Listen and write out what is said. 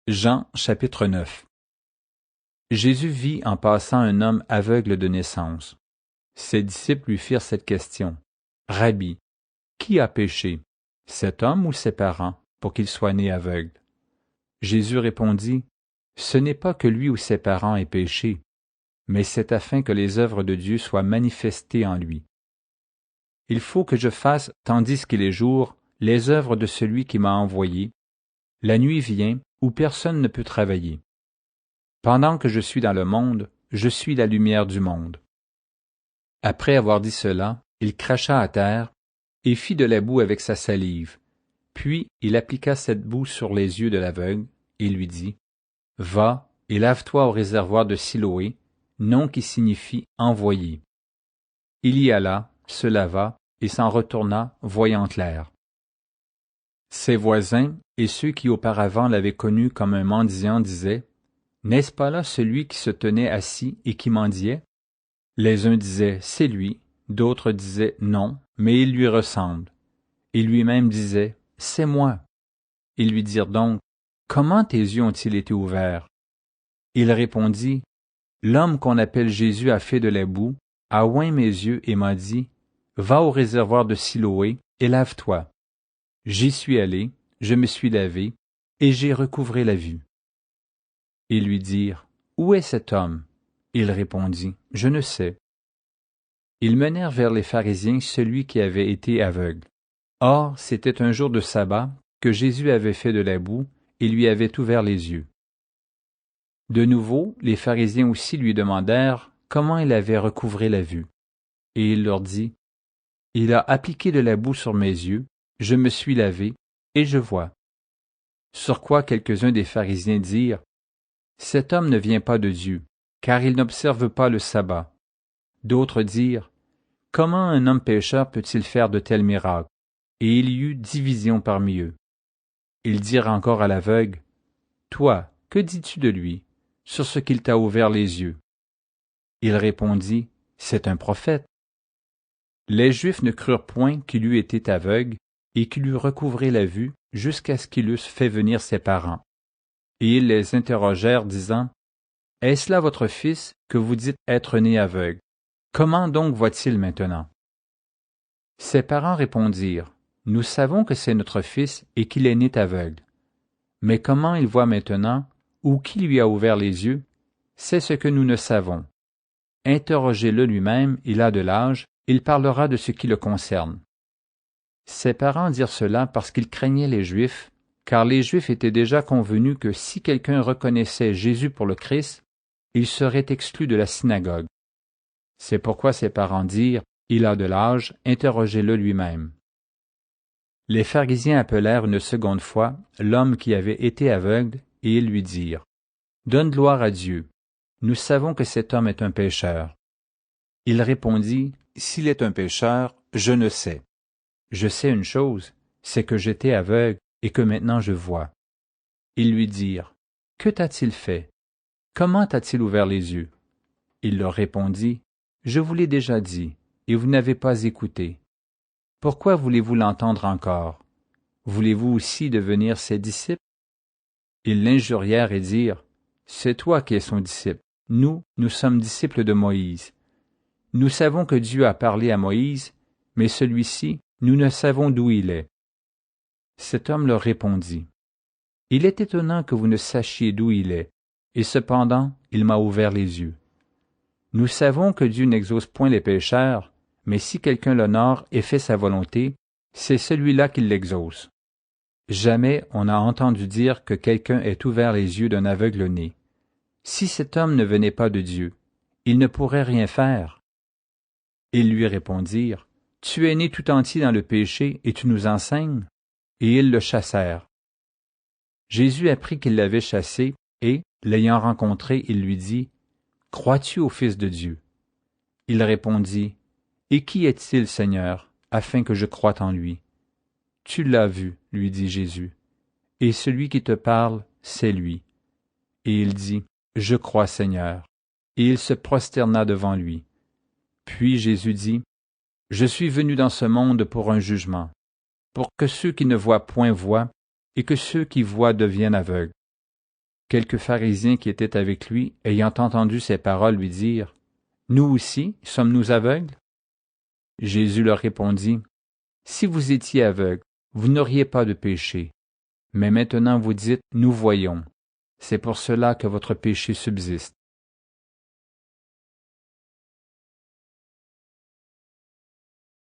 Jean chapitre 9. Jésus vit en passant un homme aveugle de naissance. Ses disciples lui firent cette question. « Rabbi, qui a péché, cet homme ou ses parents, pour qu'il soit né aveugle? » Jésus répondit, « Ce n'est pas que lui ou ses parents aient péché, mais c'est afin que les œuvres de Dieu soient manifestées en lui. Il faut que je fasse, tandis qu'il est jour, les œuvres de celui qui m'a envoyé. La nuit vient, où personne ne peut travailler. Pendant que je suis dans le monde, je suis la lumière du monde. » Après avoir dit cela, il cracha à terre et fit de la boue avec sa salive. Puis il appliqua cette boue sur les yeux de l'aveugle et lui dit, « Va et lave-toi au réservoir de Siloé, nom qui signifie « envoyé ». Il y alla, se lava et s'en retourna, voyant clair. Ses voisins et ceux qui auparavant l'avaient connu comme un mendiant disaient, « N'est-ce pas là celui qui se tenait assis et qui mendiait? » Les uns disaient, « C'est lui », d'autres disaient, « Non, mais il lui ressemble. » Et lui-même disait, « C'est moi. » Ils lui dirent donc, « Comment tes yeux ont-ils été ouverts? » Il répondit, « L'homme qu'on appelle Jésus a fait de la boue, a oint mes yeux et m'a dit, « Va au réservoir de Siloé et lave-toi. » J'y suis allé, je me suis lavé, et j'ai recouvré la vue. Ils lui dirent, « Où est cet homme? » Il répondit, « Je ne sais. » Ils menèrent vers les pharisiens celui qui avait été aveugle. Or, c'était un jour de sabbat que Jésus avait fait de la boue et lui avait ouvert les yeux. De nouveau, les pharisiens aussi lui demandèrent comment il avait recouvré la vue. Et il leur dit, « Il a appliqué de la boue sur mes yeux, je me suis lavé, et je vois. » Sur quoi quelques-uns des pharisiens dirent, « Cet homme ne vient pas de Dieu, car il n'observe pas le sabbat. » D'autres dirent, « Comment un homme pécheur peut-il faire de tels miracles? » Et il y eut division parmi eux. Ils dirent encore à l'aveugle, « Toi, que dis-tu de lui, sur ce qu'il t'a ouvert les yeux? » Il répondit, « C'est un prophète. » Les Juifs ne crurent point qu'il eût été aveugle et qu'il eût recouvré la vue jusqu'à ce qu'il eusse fait venir ses parents. Et ils les interrogèrent, disant, « Est-ce là votre fils que vous dites être né aveugle? Comment donc voit-il maintenant? » Ses parents répondirent, « Nous savons que c'est notre fils et qu'il est né aveugle. Mais comment il voit maintenant, ou qui lui a ouvert les yeux, c'est ce que nous ne savons. Interrogez-le lui-même, il a de l'âge, il parlera de ce qui le concerne. » Ses parents dirent cela parce qu'ils craignaient les Juifs, car les Juifs étaient déjà convenus que si quelqu'un reconnaissait Jésus pour le Christ, il serait exclu de la synagogue. C'est pourquoi ses parents dirent, « Il a de l'âge, interrogez-le lui-même. » Les pharisiens appelèrent une seconde fois l'homme qui avait été aveugle, et ils lui dirent, « Donne gloire à Dieu. Nous savons que cet homme est un pécheur. » Il répondit, « S'il est un pécheur, je ne sais. Je sais une chose, c'est que j'étais aveugle et que maintenant je vois. » Ils lui dirent, « Que t'a-t-il fait? Comment t'a-t-il ouvert les yeux? » Il leur répondit, « Je vous l'ai déjà dit, et vous n'avez pas écouté. Pourquoi voulez-vous l'entendre encore? Voulez-vous aussi devenir ses disciples? » Ils l'injurièrent et dirent, « C'est toi qui es son disciple. Nous sommes disciples de Moïse. Nous savons que Dieu a parlé à Moïse, mais celui-ci, nous ne savons d'où il est. » Cet homme leur répondit, « Il est étonnant que vous ne sachiez d'où il est, et cependant il m'a ouvert les yeux. Nous savons que Dieu n'exauce point les pécheurs, mais si quelqu'un l'honore et fait sa volonté, c'est celui-là qui l'exauce. Jamais on n'a entendu dire que quelqu'un ait ouvert les yeux d'un aveugle-né. Si cet homme ne venait pas de Dieu, il ne pourrait rien faire. » Ils lui répondirent, « Tu es né tout entier dans le péché et tu nous enseignes? » Et ils le chassèrent. Jésus apprit qu'ils l'avaient chassé et, l'ayant rencontré, il lui dit, « Crois-tu au Fils de Dieu? » Il répondit, « Et qui est-il, Seigneur, afin que je croie en lui? » « Tu l'as vu, lui dit Jésus, et celui qui te parle, c'est lui. » Et il dit, « Je crois, Seigneur. » Et il se prosterna devant lui. Puis Jésus dit, « Je suis venu dans ce monde pour un jugement, pour que ceux qui ne voient point voient, et que ceux qui voient deviennent aveugles. Quelques pharisiens qui étaient avec lui, ayant entendu ces paroles, lui dirent, « Nous aussi, sommes-nous aveugles? » Jésus leur répondit, « Si vous étiez aveugles, vous n'auriez pas de péché. Mais maintenant vous dites, « Nous voyons. » C'est pour cela que votre péché subsiste.